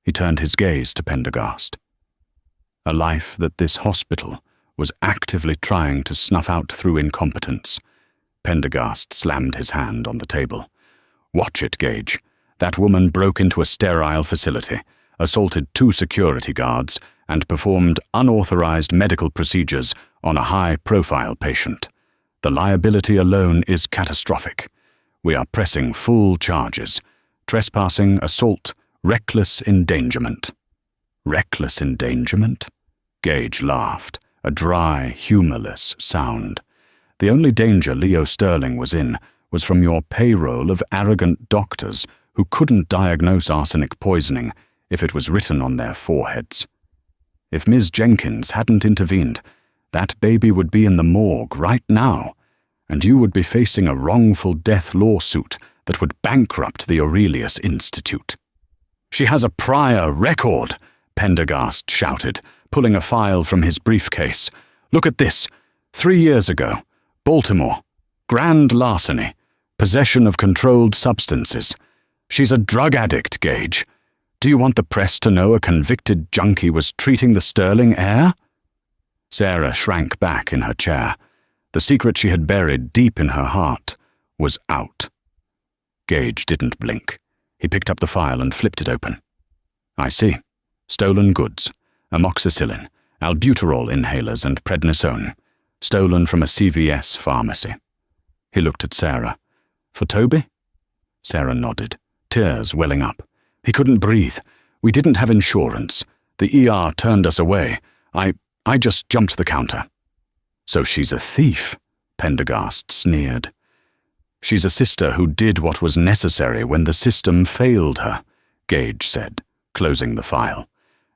He turned his gaze to Pendergast. A life that this hospital was actively trying to snuff out through incompetence. Pendergast slammed his hand on the table. "Watch it, Gage. That woman broke into a sterile facility, assaulted 2 security guards, and performed unauthorized medical procedures on a high-profile patient. The liability alone is catastrophic. We are pressing full charges: trespassing, assault, reckless endangerment. Reckless endangerment? Gage laughed, a dry, humorless sound. The only danger Leo Sterling was in was from your payroll of arrogant doctors who couldn't diagnose arsenic poisoning if it was written on their foreheads. If Ms. Jenkins hadn't intervened, that baby would be in the morgue right now, and you would be facing a wrongful death lawsuit that would bankrupt the Aurelius Institute. "She has a prior record," Pendergast shouted, pulling a file from his briefcase. "Look at this. 3 years ago, Baltimore. Grand larceny. Possession of controlled substances. She's a drug addict, Gage. Do you want the press to know a convicted junkie was treating the Sterling heir?" Sarah shrank back in her chair. The secret she had buried deep in her heart was out. Gage didn't blink. He picked up the file and flipped it open. "I see. Stolen goods. Amoxicillin, albuterol inhalers and prednisone. Stolen from a CVS pharmacy." He looked at Sarah. "For Toby?" Sarah nodded, tears welling up. "He couldn't breathe. We didn't have insurance. The ER turned us away. I just jumped the counter." "So she's a thief," Pendergast sneered. "She's a sister who did what was necessary when the system failed her," Gage said, closing the file.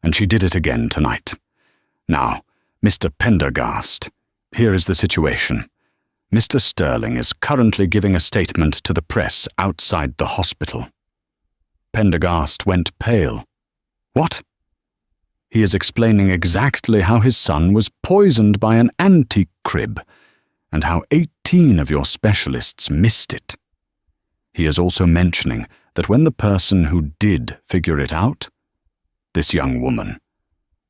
"And she did it again tonight. Now, Mr. Pendergast, here is the situation. Mr. Sterling is currently giving a statement to the press outside the hospital." Pendergast went pale. "What?" "He is explaining exactly how his son was poisoned by an antique crib, and how 18 of your specialists missed it. He is also mentioning that when the person who did figure it out, this young woman,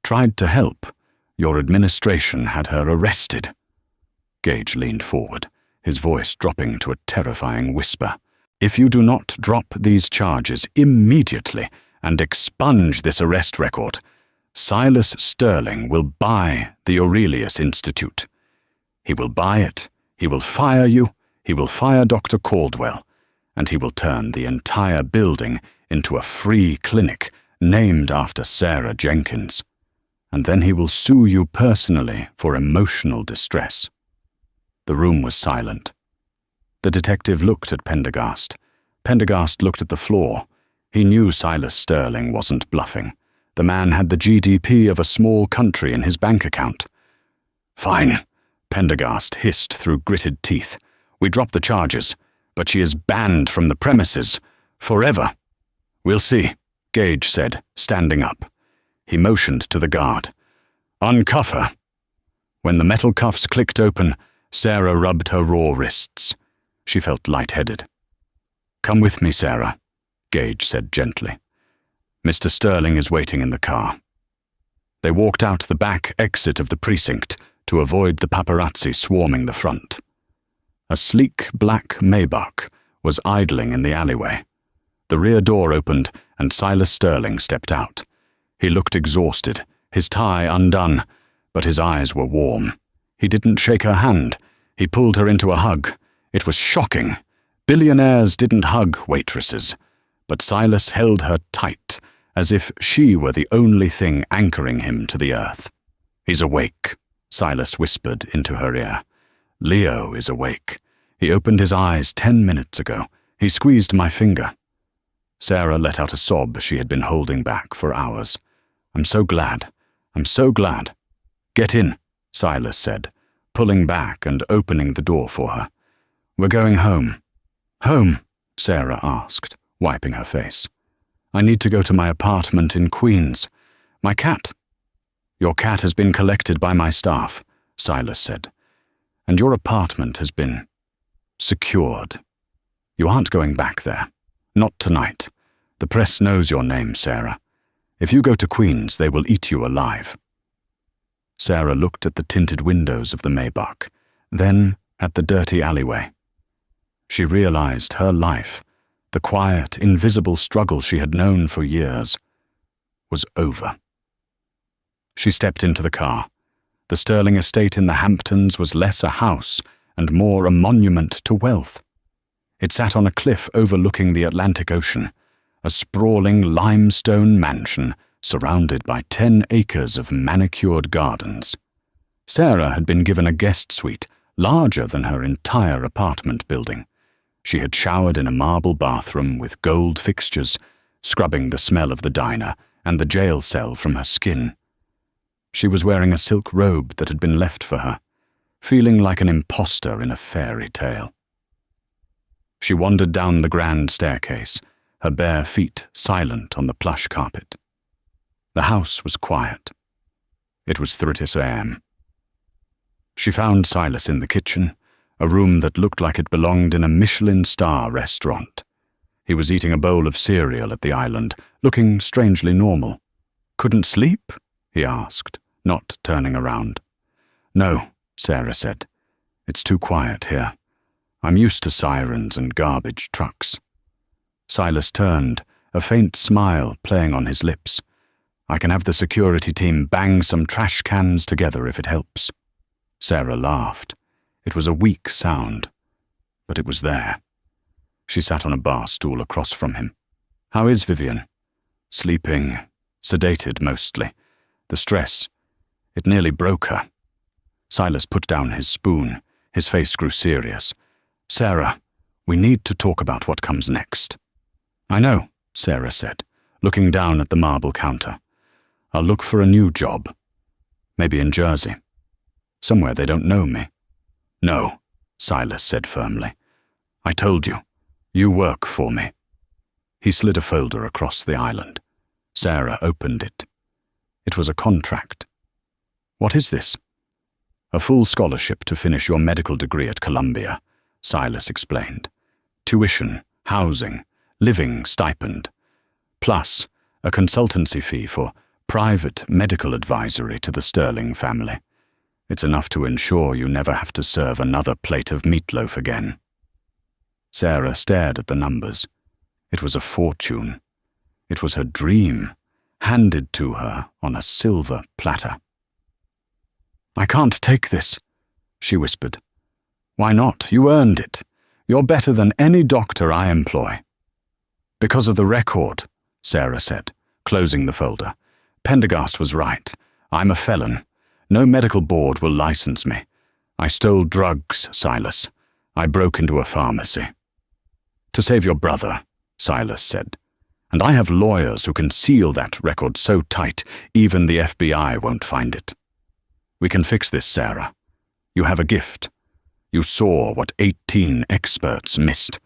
tried to help, your administration had her arrested." Gage leaned forward, his voice dropping to a terrifying whisper. "If you do not drop these charges immediately and expunge this arrest record, Silas Sterling will buy the Aurelius Institute. He will buy it, he will fire you, he will fire Dr. Caldwell, and he will turn the entire building into a free clinic named after Sarah Jenkins. And then he will sue you personally for emotional distress." The room was silent. The detective looked at Pendergast. Pendergast looked at the floor. He knew Silas Sterling wasn't bluffing. The man had the GDP of a small country in his bank account. "Fine," Pendergast hissed through gritted teeth. "We drop the charges, but she is banned from the premises. Forever." "We'll see," Gage said, standing up. He motioned to the guard. "Uncuff her." When the metal cuffs clicked open, Sarah rubbed her raw wrists. She felt lightheaded. "Come with me, Sarah," Gage said gently. "Mr. Sterling is waiting in the car." They walked out the back exit of the precinct to avoid the paparazzi swarming the front. A sleek black Maybach was idling in the alleyway. The rear door opened and Silas Sterling stepped out. He looked exhausted, his tie undone, but his eyes were warm. He didn't shake her hand. He pulled her into a hug. It was shocking. Billionaires didn't hug waitresses, but Silas held her tight, as if she were the only thing anchoring him to the earth. "He's awake," Silas whispered into her ear. "Leo is awake. He opened his eyes 10 minutes ago. He squeezed my finger." Sarah let out a sob she had been holding back for hours. "I'm so glad. I'm so glad." "Get in," Silas said, pulling back and opening the door for her. "We're going home." "Home?" Sarah asked, wiping her face. "I need to go to my apartment in Queens. My cat." "Your cat has been collected by my staff," Silas said. "And your apartment has been secured. You aren't going back there. Not tonight. The press knows your name, Sarah. If you go to Queens, they will eat you alive." Sarah looked at the tinted windows of the Maybach, then at the dirty alleyway. She realized her life The quiet, invisible struggle she had known for years was over. She stepped into the car. The Sterling estate in the Hamptons was less a house and more a monument to wealth. It sat on a cliff overlooking the Atlantic Ocean, a sprawling limestone mansion surrounded by 10 acres of manicured gardens. Sarah had been given a guest suite larger than her entire apartment building. She had showered in a marble bathroom with gold fixtures, scrubbing the smell of the diner and the jail cell from her skin. She was wearing a silk robe that had been left for her, feeling like an imposter in a fairy tale. She wandered down the grand staircase, her bare feet silent on the plush carpet. The house was quiet. It was 3 a.m. She found Silas in the kitchen, a room that looked like it belonged in a Michelin star restaurant. He was eating a bowl of cereal at the island, looking strangely normal. "Couldn't sleep?" he asked, not turning around. "No," Sarah said. "It's too quiet here. I'm used to sirens and garbage trucks." Silas turned, a faint smile playing on his lips. "I can have the security team bang some trash cans together if it helps." Sarah laughed. It was a weak sound, but it was there. She sat on a bar stool across from him. "How is Vivian?" "Sleeping, sedated mostly. The stress, it nearly broke her." Silas put down his spoon. His face grew serious. "Sarah, we need to talk about what comes next." "I know," Sarah said, looking down at the marble counter. "I'll look for a new job. Maybe in Jersey. Somewhere they don't know me." "No," Silas said firmly. "I told you. You work for me." He slid a folder across the island. Sarah opened it. It was a contract. "What is this?" "A full scholarship to finish your medical degree at Columbia," Silas explained. "Tuition, housing, living stipend, plus a consultancy fee for private medical advisory to the Sterling family. It's enough to ensure you never have to serve another plate of meatloaf again." Sarah stared at the numbers. It was a fortune. It was her dream, handed to her on a silver platter. "I can't take this," she whispered. "Why not? You earned it. You're better than any doctor I employ." "Because of the record," Sarah said, closing the folder. "Pendergast was right. I'm a felon. No medical board will license me. I stole drugs, Silas. I broke into a pharmacy." "To save your brother," Silas said. "And I have lawyers who can seal that record so tight, even the FBI won't find it. We can fix this, Sarah. You have a gift. You saw what 18 experts missed.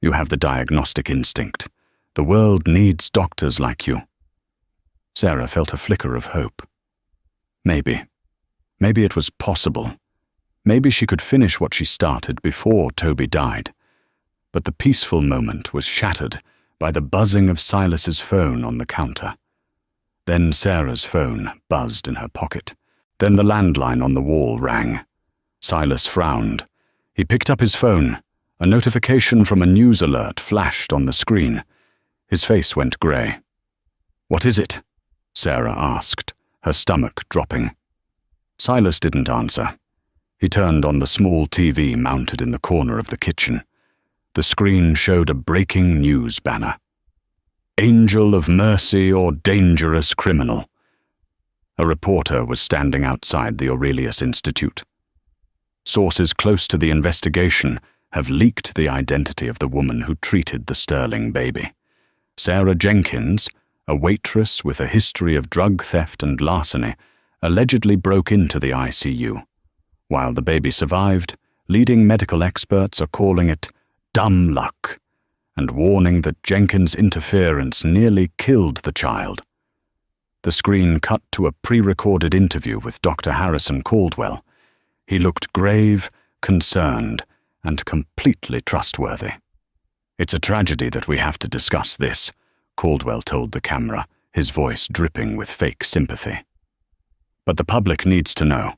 You have the diagnostic instinct. The world needs doctors like you." Sarah felt a flicker of hope. Maybe it was possible. Maybe she could finish what she started before Toby died. But the peaceful moment was shattered by the buzzing of Silas's phone on the counter. Then Sarah's phone buzzed in her pocket. Then the landline on the wall rang. Silas frowned. He picked up his phone. A notification from a news alert flashed on the screen. His face went grey. "What is it?" Sarah asked, her stomach dropping. Silas didn't answer. He turned on the small TV mounted in the corner of the kitchen. The screen showed a breaking news banner. "Angel of mercy or dangerous criminal." A reporter was standing outside the Aurelius Institute. "Sources close to the investigation have leaked the identity of the woman who treated the Sterling baby. Sarah Jenkins, a waitress with a history of drug theft and larceny, allegedly broke into the ICU. While the baby survived, leading medical experts are calling it dumb luck and warning that Jenkins' interference nearly killed the child." The screen cut to a pre-recorded interview with Dr. Harrison Caldwell. He looked grave, concerned, and completely trustworthy. "It's a tragedy that we have to discuss this," Caldwell told the camera, his voice dripping with fake sympathy. "But the public needs to know.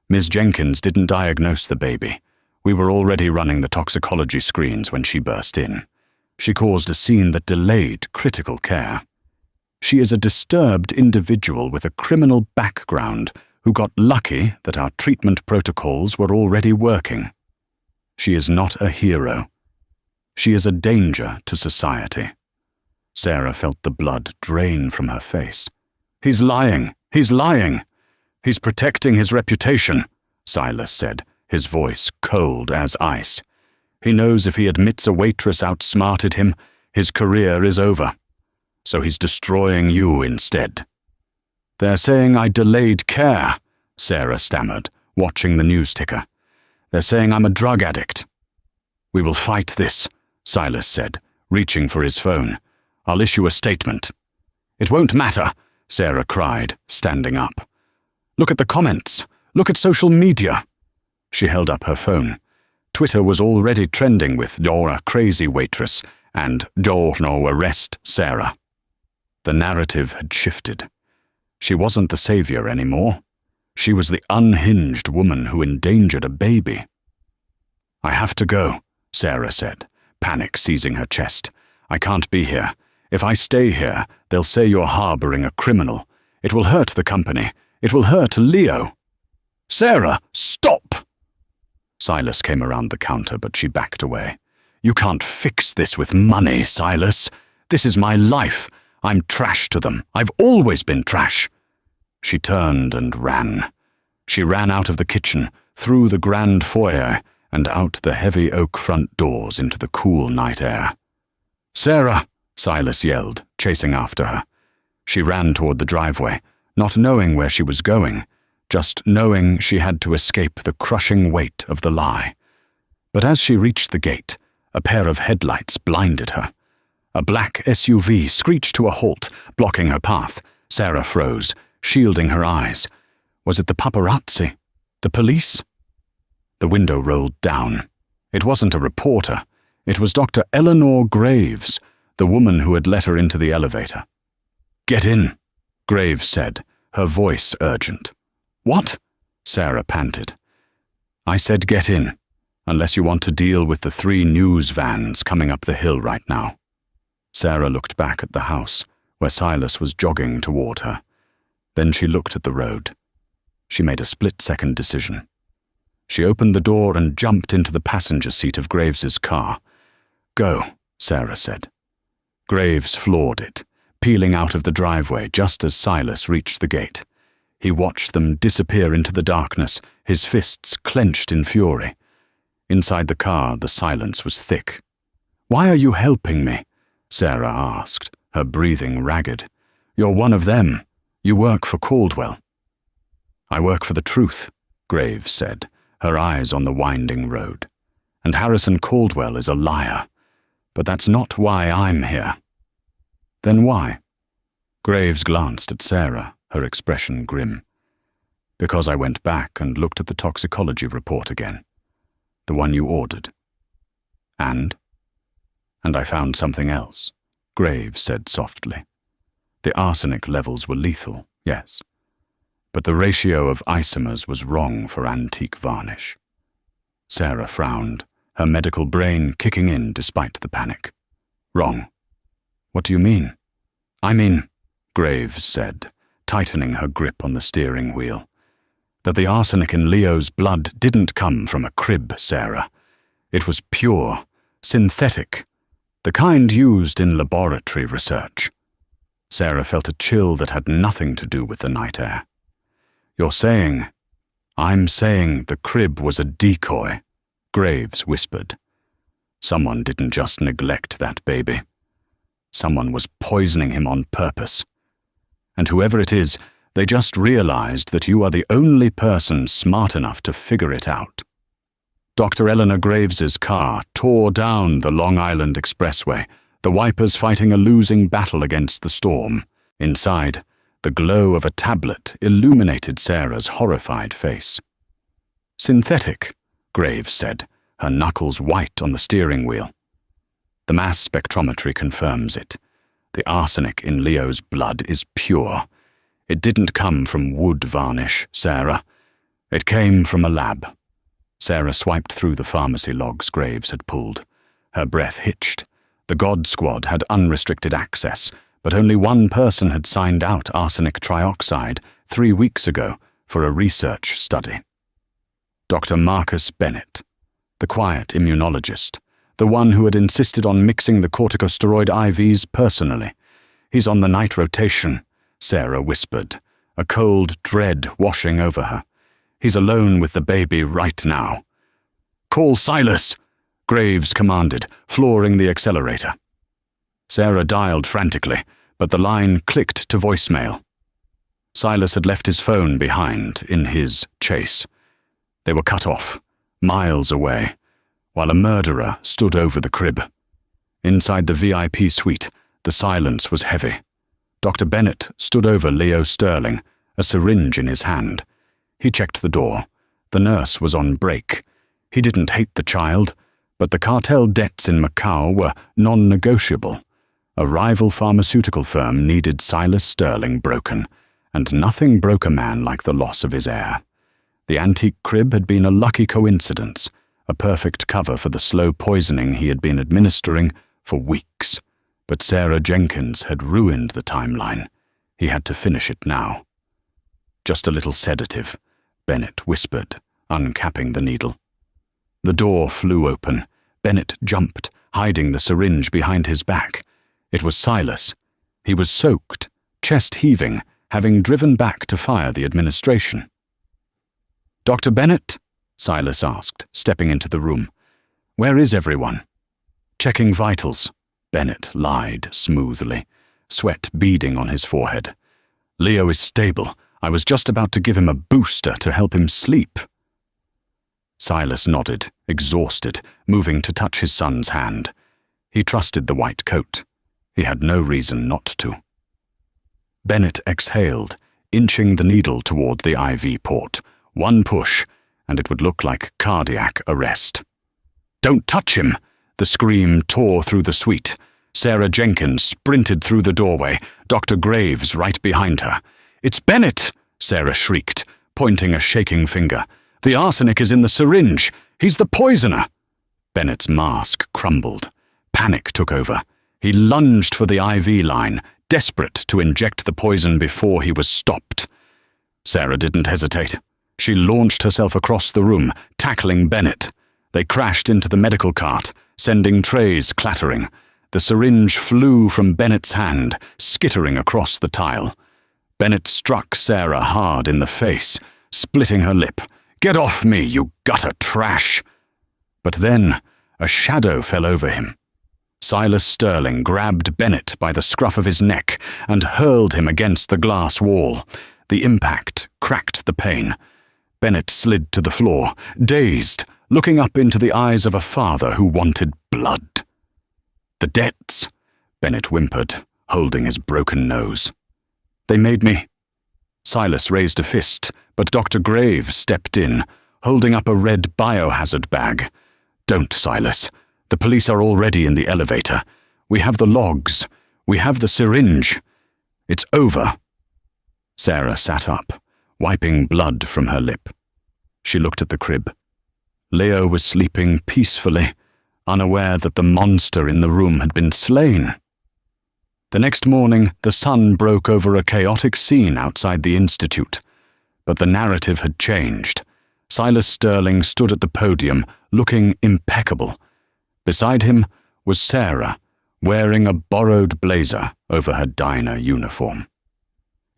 Ms. Jenkins didn't diagnose the baby. We were already running the toxicology screens when she burst in. She caused a scene that delayed critical care. She is a disturbed individual with a criminal background who got lucky that our treatment protocols were already working. She is not a hero. She is a danger to society. Sarah felt the blood drain from her face. He's lying! He's lying! He's protecting his reputation, Silas said, his voice cold as ice. He knows if he admits a waitress outsmarted him, his career is over. So he's destroying you instead. They're saying I delayed care, Sarah stammered, watching the news ticker. They're saying I'm a drug addict. We will fight this, Silas said, reaching for his phone. I'll issue a statement. It won't matter, Sarah cried, standing up. Look at the comments. Look at social media. She held up her phone. Twitter was already trending with "You're a crazy waitress" and "You're no arrest, Sarah." The narrative had shifted. She wasn't the savior anymore. She was the unhinged woman who endangered a baby. I have to go, Sarah said, panic seizing her chest. I can't be here. If I stay here, they'll say you're harboring a criminal. It will hurt the company. It will hurt Leo. Sarah, stop! Silas came around the counter, but she backed away. You can't fix this with money, Silas. This is my life. I'm trash to them. I've always been trash. She turned and ran. She ran out of the kitchen, through the grand foyer, and out the heavy oak front doors into the cool night air. Sarah! Silas yelled, chasing after her. She ran toward the driveway, not knowing where she was going, just knowing she had to escape the crushing weight of the lie. But as she reached the gate, a pair of headlights blinded her. A black SUV screeched to a halt, blocking her path. Sarah froze, shielding her eyes. Was it the paparazzi? The police? The window rolled down. It wasn't a reporter. It was Dr. Eleanor Graves, the woman who had let her into the elevator. Get in, Graves said, her voice urgent. What? Sarah panted. I said get in, unless you want to deal with the 3 news vans coming up the hill right now. Sarah looked back at the house, where Silas was jogging toward her. Then she looked at the road. She made a split-second decision. She opened the door and jumped into the passenger seat of Graves's car. Go, Sarah said. Graves floored it, peeling out of the driveway just as Silas reached the gate. He watched them disappear into the darkness, his fists clenched in fury. Inside the car, the silence was thick. Why are you helping me? Sarah asked, her breathing ragged. You're one of them. You work for Caldwell. I work for the truth, Graves said, her eyes on the winding road. And Harrison Caldwell is a liar. But that's not why I'm here. Then why? Graves glanced at Sarah, her expression grim. Because I went back and looked at the toxicology report again. The one you ordered. And I found something else, Graves said softly. The arsenic levels were lethal, yes. But the ratio of isomers was wrong for antique varnish. Sarah frowned, her medical brain kicking in despite the panic. Wrong. What do you mean? I mean, Graves said, tightening her grip on the steering wheel, that the arsenic in Leo's blood didn't come from a crib, Sarah. It was pure, synthetic, the kind used in laboratory research. Sarah felt a chill that had nothing to do with the night air. You're saying... I'm saying the crib was a decoy, Graves whispered. Someone didn't just neglect that baby. Someone was poisoning him on purpose. And whoever it is, they just realized that you are the only person smart enough to figure it out. Dr. Eleanor Graves's car tore down the Long Island Expressway, the wipers fighting a losing battle against the storm. Inside, the glow of a tablet illuminated Sarah's horrified face. Synthetic, Graves said, her knuckles white on the steering wheel. The mass spectrometry confirms it. The arsenic in Leo's blood is pure. It didn't come from wood varnish, Sarah. It came from a lab. Sarah swiped through the pharmacy logs Graves had pulled. Her breath hitched. The God Squad had unrestricted access, but only one person had signed out arsenic trioxide 3 weeks ago for a research study. Dr. Marcus Bennett, the quiet immunologist, the one who had insisted on mixing the corticosteroid IVs personally. He's on the night rotation, Sarah whispered, a cold dread washing over her. He's alone with the baby right now. Call Silas, Graves commanded, flooring the accelerator. Sarah dialed frantically, but the line clicked to voicemail. Silas had left his phone behind in his chase. They were cut off, miles away, while a murderer stood over the crib. Inside the VIP suite, the silence was heavy. Dr. Bennett stood over Leo Sterling, a syringe in his hand. He checked the door. The nurse was on break. He didn't hate the child, but the cartel debts in Macau were non-negotiable. A rival pharmaceutical firm needed Silas Sterling broken, and nothing broke a man like the loss of his heir. The antique crib had been a lucky coincidence, a perfect cover for the slow poisoning he had been administering for weeks. But Sarah Jenkins had ruined the timeline. He had to finish it now. Just a little sedative, Bennett whispered, uncapping the needle. The door flew open. Bennett jumped, hiding the syringe behind his back. It was Silas. He was soaked, chest heaving, having driven back to fire the administration. "Dr. Bennett?" Silas asked, stepping into the room. "Where is everyone?" "Checking vitals," Bennett lied smoothly, sweat beading on his forehead. "Leo is stable. I was just about to give him a booster to help him sleep." Silas nodded, exhausted, moving to touch his son's hand. He trusted the white coat. He had no reason not to. Bennett exhaled, inching the needle toward the IV port. One push, and it would look like cardiac arrest. "Don't touch him!" The scream tore through the suite. Sarah Jenkins sprinted through the doorway, Dr. Graves right behind her. "It's Bennett!" Sarah shrieked, pointing a shaking finger. "The arsenic is in the syringe! He's the poisoner!" Bennett's mask crumbled. Panic took over. He lunged for the IV line, desperate to inject the poison before he was stopped. Sarah didn't hesitate. She launched herself across the room, tackling Bennett. They crashed into the medical cart, sending trays clattering. The syringe flew from Bennett's hand, skittering across the tile. Bennett struck Sarah hard in the face, splitting her lip. "Get off me, you gutter trash!" But then, a shadow fell over him. Silas Sterling grabbed Bennett by the scruff of his neck and hurled him against the glass wall. The impact cracked the pane. Bennett slid to the floor, dazed, looking up into the eyes of a father who wanted blood. "The debts," Bennett whimpered, holding his broken nose. "They made me—" Silas raised a fist, but Dr. Graves stepped in, holding up a red biohazard bag. "Don't, Silas. The police are already in the elevator. We have the logs. We have the syringe. It's over." Sarah sat up, wiping blood from her lip. She looked at the crib. Leo was sleeping peacefully, unaware that the monster in the room had been slain. The next morning, the sun broke over a chaotic scene outside the institute. But the narrative had changed. Silas Sterling stood at the podium, looking impeccable. Beside him was Sarah, wearing a borrowed blazer over her diner uniform.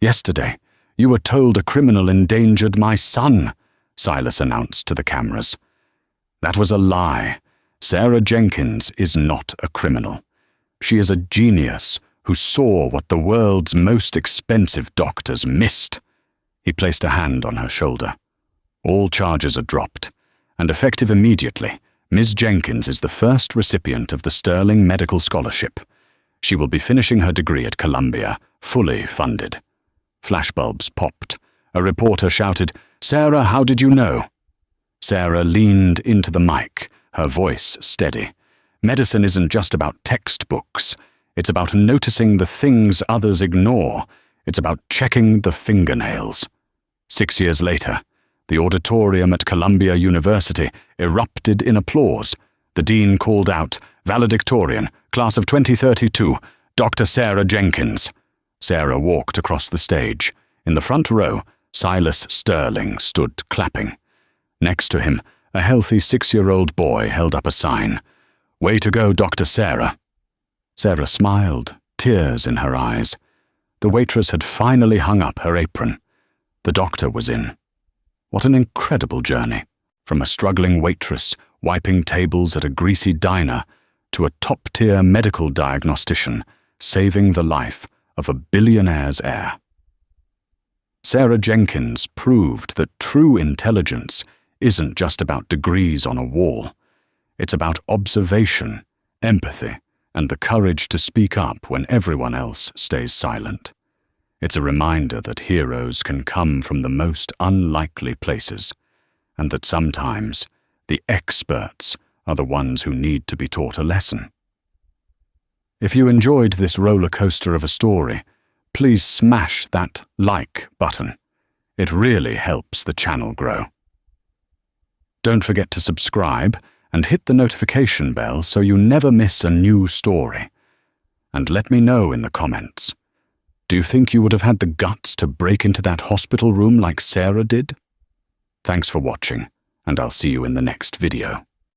"Yesterday, you were told a criminal endangered my son," Silas announced to the cameras. "That was a lie. Sarah Jenkins is not a criminal. She is a genius who saw what the world's most expensive doctors missed." He placed a hand on her shoulder. "All charges are dropped, and effective immediately, Ms. Jenkins is the first recipient of the Sterling Medical Scholarship. She will be finishing her degree at Columbia, fully funded." Flashbulbs popped. A reporter shouted, "Sarah, how did you know?" Sarah leaned into the mic, her voice steady. "Medicine isn't just about textbooks. It's about noticing the things others ignore. It's about checking the fingernails." 6 years later, the auditorium at Columbia University erupted in applause. The dean called out, "Valedictorian, class of 2032, Dr. Sarah Jenkins." Sarah walked across the stage. In the front row, Silas Sterling stood clapping. Next to him, a healthy 6-year-old boy held up a sign. "Way to go, Dr. Sarah." Sarah smiled, tears in her eyes. The waitress had finally hung up her apron. The doctor was in. What an incredible journey. From a struggling waitress wiping tables at a greasy diner to a top-tier medical diagnostician saving the life of a billionaire's heir. Sarah Jenkins proved that true intelligence isn't just about degrees on a wall. It's about observation, empathy, and the courage to speak up when everyone else stays silent. It's a reminder that heroes can come from the most unlikely places, and that sometimes the experts are the ones who need to be taught a lesson. If you enjoyed this roller coaster of a story, please smash that like button. It really helps the channel grow. Don't forget to subscribe and hit the notification bell so you never miss a new story. And let me know in the comments. Do you think you would have had the guts to break into that hospital room like Sarah did? Thanks for watching, and I'll see you in the next video.